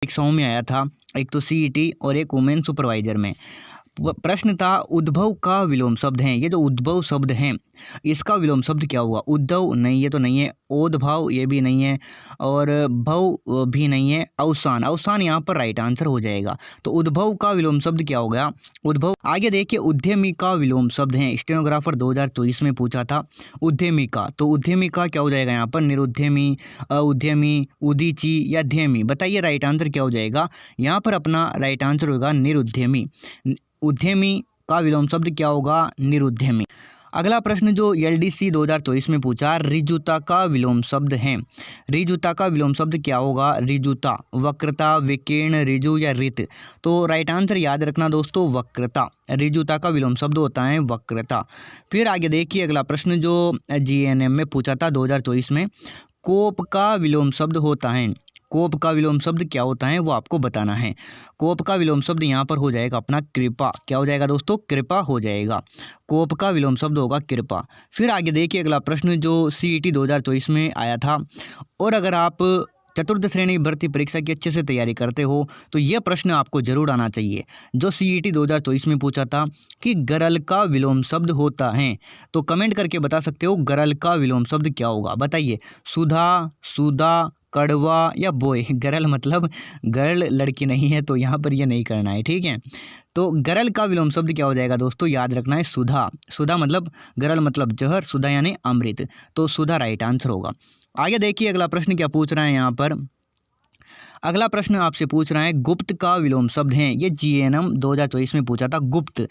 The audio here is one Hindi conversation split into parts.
परीक्षाओं में आया था, एक तो सीईटी और एक वुमेन सुपरवाइजर में। प्रश्न था उद्भव का विलोम शब्द है, ये जो उद्भव शब्द है इसका विलोम शब्द क्या होगा। उद्धव नहीं, ये तो नहीं है। ओदभाव ये भी नहीं है, और भव भी नहीं है। अवसान, अवसान यहाँ पर राइट आंसर हो जाएगा। तो उद्भव का विलोम शब्द क्या हो गया, उद्भव। आगे देखिए उद्यमी का विलोम शब्द है, स्टेनोग्राफर 2024 में पूछा था उद्यमी का। तो उद्यमी का क्या हो जाएगा यहाँ पर, निरुद्यमी, उद्यमी, उदीची या ध्यमी। बताइए राइट आंसर क्या हो जाएगा। यहाँ पर अपना राइट आंसर होगा निरुद्यमी। उद्यमी का विलोम शब्द क्या होगा, निरुद्यमी। अगला प्रश्न जो एलडीसी 2023 में पूछा, ऋजुता का विलोम शब्द है। ऋजुता का विलोम शब्द क्या होगा, ऋजुता, वक्रता, विकीर्ण, ऋजु या ऋत। तो राइट आंसर याद रखना दोस्तों, वक्रता। ऋजुता का विलोम शब्द होता है वक्रता। फिर आगे देखिए अगला प्रश्न जो जीएनएम में पूछा था 2024 में, कोप का विलोम शब्द होता है। कोप का विलोम शब्द क्या होता है वो आपको बताना है। कोप का विलोम शब्द यहाँ पर हो जाएगा अपना कृपा। क्या हो जाएगा दोस्तों, कृपा हो जाएगा। कोप का विलोम शब्द होगा कृपा। फिर आगे देखिए अगला प्रश्न जो सीईटी 2024 में आया था, और अगर आप चतुर्थ श्रेणी भर्ती परीक्षा की अच्छे से तैयारी करते हो तो यह प्रश्न आपको जरूर आना चाहिए, जो सीईटी 2024 में पूछा था कि गरल का विलोम शब्द होता है। तो कमेंट करके बता सकते हो गरल का विलोम शब्द क्या होगा। बताइए, सुधा, सुधा, कड़वा या बोय। गरल मतलब गर्ल लड़की नहीं है, तो यहाँ पर ये नहीं करना है, ठीक है। तो गरल का विलोम शब्द क्या हो जाएगा दोस्तों, याद रखना है सुधा। सुधा मतलब गरल मतलब जहर, सुधा यानी अमृत। तो सुधा राइट आंसर होगा। आगे देखिए अगला प्रश्न क्या पूछ रहा है यहाँ पर। अगला प्रश्न आपसे पूछ रहा है गुप्त का विलोम शब्द है। ये जीएनएम 2024 में पूछा था गुप्त।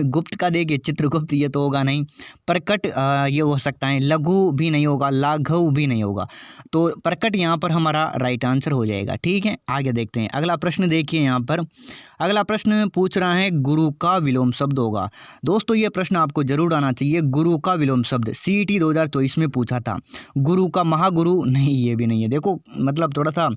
गुप्त का देखिए चित्रगुप्त, ये तो होगा नहीं। प्रकट ये हो सकता है, लघु भी नहीं होगा, लाघव भी नहीं होगा। तो प्रकट यहाँ पर हमारा राइट आंसर हो जाएगा, ठीक है। आगे देखते हैं अगला प्रश्न। देखिए यहाँ पर अगला प्रश्न पूछ रहा है गुरु का विलोम शब्द होगा। दोस्तों ये प्रश्न आपको जरूर आना चाहिए, गुरु का विलोम शब्द। सीईटी 2024 में पूछा था। गुरु का महागुरु नहीं, ये भी नहीं है। देखो मतलब थोड़ा सा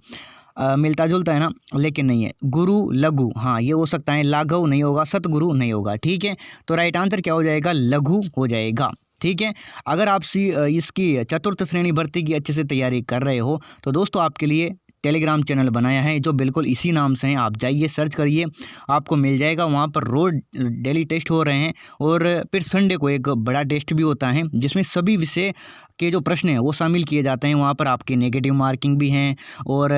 मिलता जुलता है ना, लेकिन नहीं है। गुरु लघु, हाँ ये हो सकता है। लाघव नहीं होगा, सतगुरु नहीं होगा, ठीक है। तो राइट आंसर क्या हो जाएगा, लघु हो जाएगा, ठीक है। अगर आप इसकी चतुर्थ श्रेणी भर्ती की अच्छे से तैयारी कर रहे हो तो दोस्तों आपके लिए टेलीग्राम चैनल बनाया है जो बिल्कुल इसी नाम से हैं। आप जाइए, सर्च करिए, आपको मिल जाएगा। वहाँ पर रोज डेली टेस्ट हो रहे हैं, और फिर संडे को एक बड़ा टेस्ट भी होता है जिसमें सभी विषय के जो प्रश्न हैं वो शामिल किए जाते हैं। वहाँ पर आपकी नेगेटिव मार्किंग भी हैं और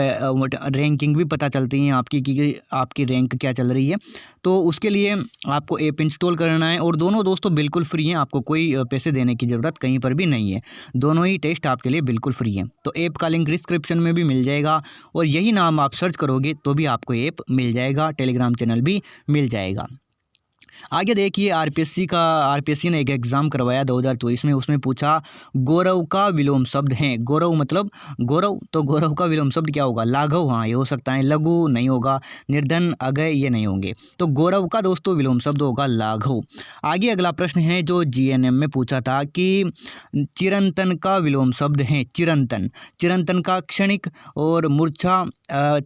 रैंकिंग भी पता चलती है आपकी कि आपकी रैंक क्या चल रही है। तो उसके लिए आपको ऐप इंस्टॉल करना है, और दोनों दोस्तों बिल्कुल फ्री हैं। आपको कोई पैसे देने की ज़रूरत कहीं पर भी नहीं है। दोनों ही टेस्ट आपके लिए बिल्कुल फ्री हैं। तो ऐप का लिंक डिस्क्रिप्शन में भी मिल जाएगा, और यही नाम आप सर्च करोगे तो भी आपको ऐप मिल जाएगा, टेलीग्राम चैनल भी मिल जाएगा। आगे देखिए आरपीएससी ने एक एग्जाम करवाया 2024 में। उसमें पूछा गौरव का विलोम शब्द है। गौरव मतलब गौरव, तो गौरव का विलोम शब्द क्या होगा, लाघव, हाँ ये हो सकता है। लघु नहीं होगा, निर्धन, अगय ये नहीं होंगे। तो गौरव का दोस्तों विलोम शब्द होगा लाघव। आगे अगला प्रश्न है जो जीएनएम में पूछा था कि चिरंतन का विलोम शब्द है। चिरंतन, चिरंतन का क्षणिक और मूर्छा,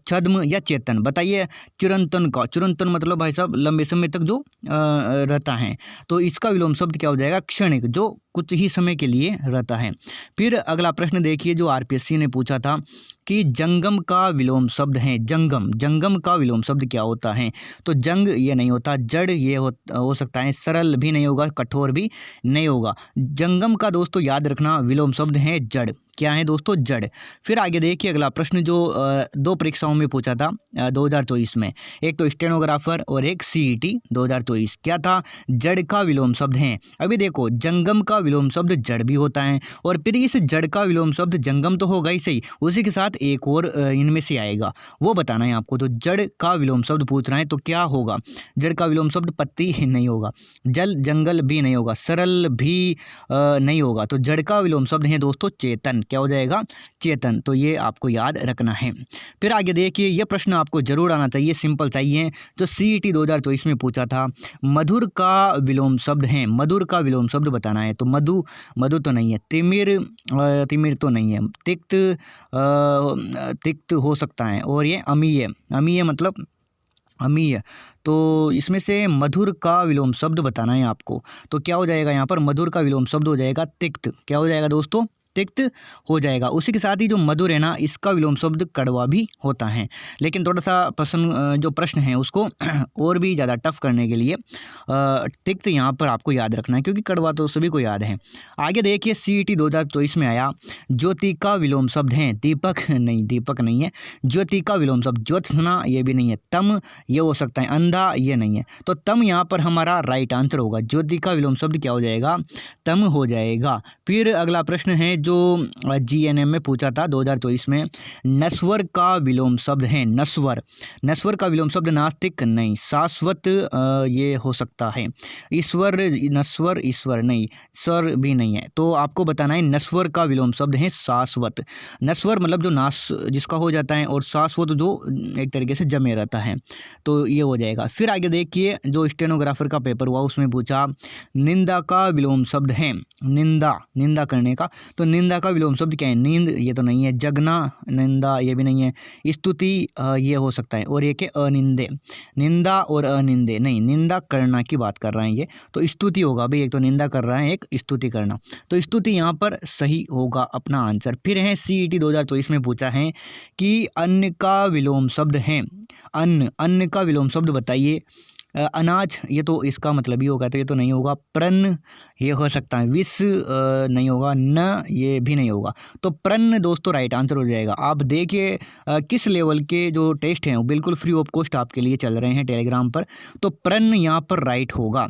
छद्म या चेतन। बताइए चिरंतन का, चिरंतन मतलब भाई साहब लंबे समय तक जो रहता है। तो इसका विलोम शब्द क्या हो जाएगा, क्षणिक, जो कुछ ही समय के लिए रहता है। फिर अगला प्रश्न देखिए जो आरपीएससी ने पूछा था कि जंगम का विलोम शब्द है। जंगम, जंगम का विलोम शब्द क्या होता है। तो जंग ये नहीं होता, जड़ ये हो सकता है। सरल भी नहीं होगा, कठोर भी नहीं होगा। जंगम का दोस्तों याद रखना विलोम शब्द है जड़। क्या है दोस्तों, जड़। फिर आगे देखिए अगला प्रश्न जो दो परीक्षाओं में पूछा था 2024 में, एक तो स्टेनोग्राफर और एक सीईटी 2024। क्या था, जड़ का विलोम शब्द है। अभी देखो जंगम का विलोम शब्द जड़ भी होता है, और फिर इस जड़ का विलोम शब्द जंगम तो होगा ही सही, उसी के साथ एक और इनमें से आएगा, वो बताना है आपको। तो जड़ का विलोम शब्द पूछ रहे हैं तो क्या होगा, जड़ का विलोम शब्द पत्ती नहीं होगा, जल जंगल भी नहीं होगा, सरल भी नहीं होगा। तो जड़ का विलोम शब्द है दोस्तों चेतन। क्या हो जाएगा, चेतन। तो ये आपको याद रखना है। फिर आगे देखिए ये प्रश्न आपको जरूर आना चाहिए, सिंपल चाहिए, जो सीईटी 2024 में पूछा था। मधुर का विलोम शब्द है। मधुर का विलोम शब्द बताना है। तो मधु, मधु तो नहीं है। तिमिर, तिमिर तो नहीं है। तिक्त, तिक्त हो सकता है। और ये अमीय, अमीय मतलब अमीय। तो इसमें से मधुर का विलोम शब्द बताना है आपको। तो क्या हो जाएगा यहाँ पर, मधुर का विलोम शब्द हो जाएगा तिक्त। क्या हो जाएगा दोस्तों, तिक्त हो जाएगा। उसी के साथ ही जो मधुर है ना, इसका विलोम शब्द कड़वा भी होता है। लेकिन थोड़ा सा जो प्रश्न है उसको और भी ज़्यादा टफ करने के लिए तिक्त यहाँ पर आपको याद रखना है, क्योंकि कड़वा तो सभी को याद है। आगे देखिए CET 2024 में आया, ज्योति का विलोम शब्द है दीपक नहीं, दीपक नहीं है। ज्योति का विलोम शब्द ज्योत्सना, ये भी नहीं है। तम ये हो सकता है, अंधा ये नहीं है। तो तम यहाँ पर हमारा राइट आंसर होगा। ज्योति का विलोम शब्द क्या हो जाएगा? तम हो जाएगा। फिर अगला प्रश्न है जो GNM में पूछा था 2024 में, नस्वर का विलोम शब्द है नस्वर। नस्वर का विलोम शब्द नास्तिक नहीं, शाश्वत ये हो सकता है। ईश्वर, नस्वर ईश्वर नहीं, सर भी नहीं है। तो आपको बताना है नस्वर का विलोम शब्द है शाश्वत। नस्वर मतलब जो नाश जिसका हो जाता है, और शाश्वत जो एक तरीके से जमे रहता है, तो ये हो जाएगा। फिर आगे देखिए जो स्टेनोग्राफर का पेपर हुआ उसमें पूछा, निंदा का विलोम शब्द है निंदा, निंदा करने का। तो निंदा का विलोम शब्द क्या है? नींद ये तो नहीं है। जगना, निंदा ये भी नहीं है। स्तुति ये हो सकता है। और ये के अनिंदे, निंदा और अनिंदे नहीं, निंदा करना की बात कर रहे हैं ये, तो स्तुति होगा भाई। एक तो निंदा कर रहा है, एक स्तुति करना, तो स्तुति यहाँ पर सही होगा अपना आंसर। फिर है CET 2024 में पूछा है कि अन्न का विलोम शब्द है अन्न, अन्न का विलोम शब्द बताइए। अनाज ये तो इसका मतलब ही होगा, तो ये तो नहीं होगा। प्रन्न ये हो सकता है। विष नहीं होगा। न ये भी नहीं होगा। तो प्रन्न दोस्तों राइट आंसर हो जाएगा। आप देखिए किस लेवल के जो टेस्ट हैं वो बिल्कुल फ्री ऑफ कॉस्ट आपके लिए चल रहे हैं टेलीग्राम पर, तो प्रन्न यहाँ पर राइट होगा।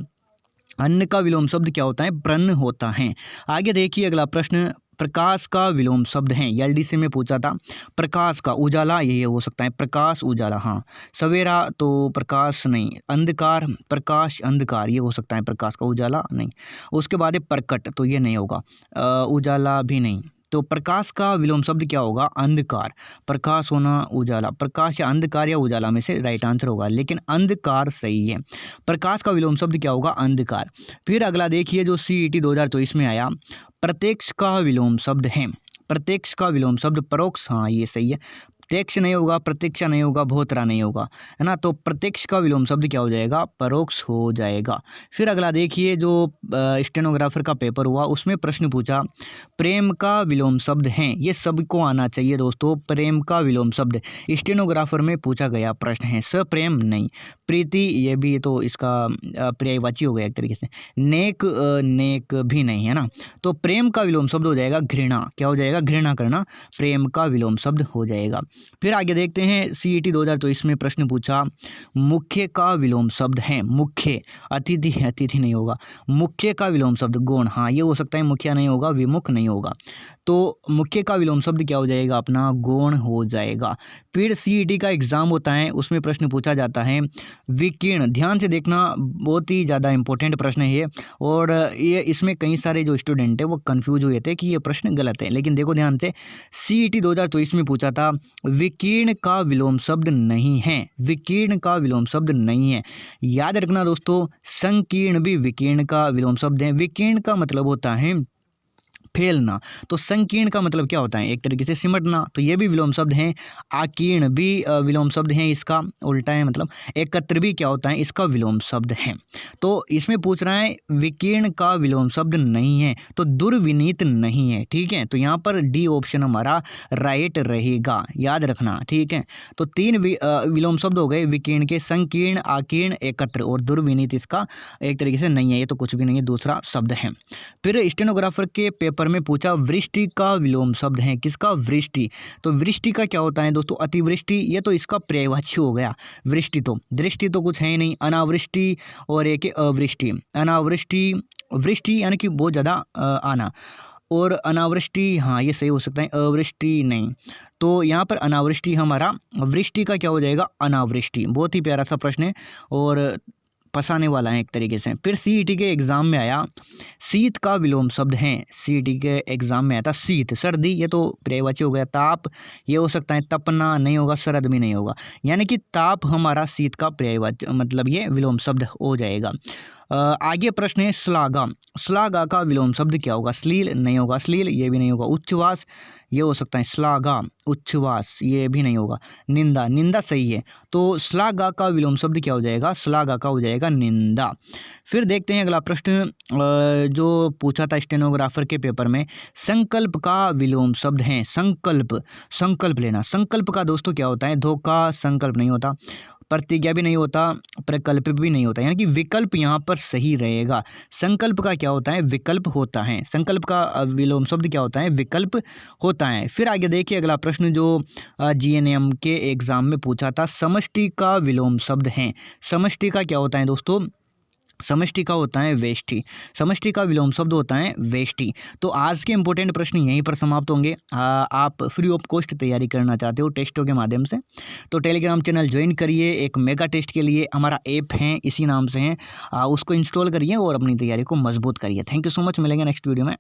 अन्न का विलोम शब्द क्या होता है? प्रन्न होता है। आगे देखिए अगला प्रश्न, प्रकाश का विलोम शब्द है, LDC में पूछा था। प्रकाश का उजाला ये हो सकता है, प्रकाश उजाला, हाँ। सवेरा तो प्रकाश नहीं। अंधकार, प्रकाश अंधकार ये हो सकता है, प्रकाश का उजाला नहीं। उसके बाद है प्रकट, तो ये नहीं होगा। उजाला भी नहीं। तो प्रकाश का विलोम शब्द क्या होगा? अंधकार। प्रकाश होना उजाला, प्रकाश या अंधकार या उजाला में से राइट आंसर होगा, लेकिन अंधकार सही है। प्रकाश का विलोम शब्द क्या होगा? अंधकार। फिर अगला देखिए जो CET 2024 में आया, प्रत्यक्ष का विलोम शब्द है। प्रत्यक्ष का विलोम शब्द परोक्ष, हाँ ये सही है। प्रत्यक्ष नहीं होगा, प्रतीक्षा नहीं होगा, भोतरा नहीं होगा, है ना। तो प्रत्यक्ष का विलोम शब्द क्या हो जाएगा? परोक्ष हो जाएगा। फिर अगला देखिए जो स्टेनोग्राफर का पेपर हुआ उसमें प्रश्न पूछा, प्रेम का विलोम शब्द है। ये सबको आना चाहिए दोस्तों, प्रेम का विलोम शब्द स्टेनोग्राफर में पूछा गया प्रश्न है। सप्रेम नहीं। प्रीति ये भी तो इसका पर्यायवाची हो गया एक तरीके से। नेक, नेक भी नहीं, है ना। तो प्रेम का विलोम शब्द हो जाएगा घृणा। क्या हो जाएगा? घृणा करना प्रेम का विलोम शब्द हो जाएगा। फिर आगे देखते हैं CET 2024 में प्रश्न पूछा, मुख्य का विलोम शब्द है मुख्य। अतिथि, अतिथि नहीं होगा। मुख्य का विलोम शब्द गौण, हाँ ये हो सकता है। मुखिया नहीं होगा, विमुख नहीं होगा। तो मुख्य का विलोम शब्द क्या हो जाएगा? अपना गौण हो जाएगा। फिर CET का एग्जाम होता है उसमें प्रश्न पूछा जाता है विकीर्ण। ध्यान से देखना, बहुत ही ज़्यादा इंपॉर्टेंट प्रश्न है ये, और ये इसमें कई सारे जो स्टूडेंट है वो कंफ्यूज हुए थे कि ये प्रश्न गलत है, लेकिन देखो ध्यान से, CET 2024 में पूछा था विकीर्ण का विलोम शब्द नहीं है। विकीर्ण का विलोम शब्द नहीं है, याद रखना दोस्तों। संकीर्ण भी विकीर्ण का विलोम शब्द है। विकीर्ण का मतलब होता है फैलना, तो संकीर्ण का मतलब क्या होता है? एक तरीके से सिमटना, तो ये भी विलोम शब्द है। आकीर्ण भी विलोम शब्द है, इसका उल्टा है मतलब। एकत्र भी क्या होता है? इसका विलोम शब्द है। तो इसमें पूछ रहा है विकीर्ण का विलोम शब्द नहीं है, तो दुर्विनीत नहीं है, ठीक है। तो यहाँ पर D ऑप्शन हमारा राइट रहेगा, याद रखना, ठीक है। तो 3 विलोम शब्द हो गए विकीर्ण के, संकीर्ण, आकीर्ण, एकत्र, और दुर्विनीत इसका एक तरीके से नहीं है, ये तो कुछ भी नहीं है, दूसरा शब्द है। फिर स्टेनोग्राफर के पेपर में पूछा, वृष्टि का विलोम शब्द है। किसका? वृष्टि। तो वृष्टि का क्या होता है दोस्तों? अतिवृष्टि, ये तो इसका पर्यायवाची हो गया। वृष्टि तो, दृष्टि तो कुछ है ही नहीं। अनावृष्टि और एक अवृष्टि। अनावृष्टि, वृष्टि यानी कि बहुत ज़्यादा आना, और अनावृष्टि, हाँ ये सही हो सकता है। अवृष्टि नहीं। तो यहाँ पर अनावृष्टि हमारा, वृष्टि का क्या हो जाएगा? अनावृष्टि। बहुत ही प्यारा सा प्रश्न है और फंसाने वाला है एक तरीके से। फिर CET के एग्जाम में आया, शीत का विलोम शब्द है। CET के एग्जाम में आया था शीत, सर्दी, ये तो पर्यायवाची हो गया। ताप ये हो सकता है, तपना नहीं होगा, शरद भी नहीं होगा, यानी कि ताप हमारा शीत का पर्यायवाची मतलब ये विलोम शब्द हो जाएगा। आगे प्रश्न है श्लाघा। श्लाघा का विलोम शब्द क्या होगा? श्लील नहीं होगा, श्लील ये भी नहीं होगा। उच्छ्वास ये हो सकता है श्लाघा, उच्छ्वास ये भी नहीं होगा, निंदा, निंदा सही है। तो श्लाघा का विलोम शब्द क्या हो जाएगा, श्लाघा का हो जाएगा निंदा। फिर देखते हैं अगला प्रश्न जो पूछा था स्टेनोग्राफर के पेपर में, संकल्प का विलोम शब्द है संकल्प, संकल्प लेना। संकल्प का दोस्तों क्या होता है, धोखा, संकल्प नहीं होता, प्रतिज्ञा भी नहीं होता, प्रकल्प भी नहीं होता, यानी कि विकल्प यहाँ पर सही रहेगा। संकल्प का क्या होता है, विकल्प होता है। संकल्प का विलोम शब्द क्या होता है, विकल्प होता है। फिर आगे देखिए अगला प्रश्न जो जीएनएम के एग्जाम में पूछा था, समष्टि का विलोम शब्द है। समष्टि का क्या होता है दोस्तों, समष्टि का होता है वेष्टि, समष्टि का विलोम शब्द होता है वेष्टि। तो आज के इंपॉर्टेंट प्रश्न यहीं पर समाप्त होंगे। आप फ्री ऑफ कॉस्ट तैयारी करना चाहते हो टेस्टों के माध्यम से, तो टेलीग्राम चैनल ज्वाइन करिए। एक मेगा टेस्ट के लिए हमारा ऐप है, इसी नाम से है, उसको इंस्टॉल करिए और अपनी तैयारी को मजबूत करिए। थैंक यू सो मच, मिलेंगे नेक्स्ट वीडियो में।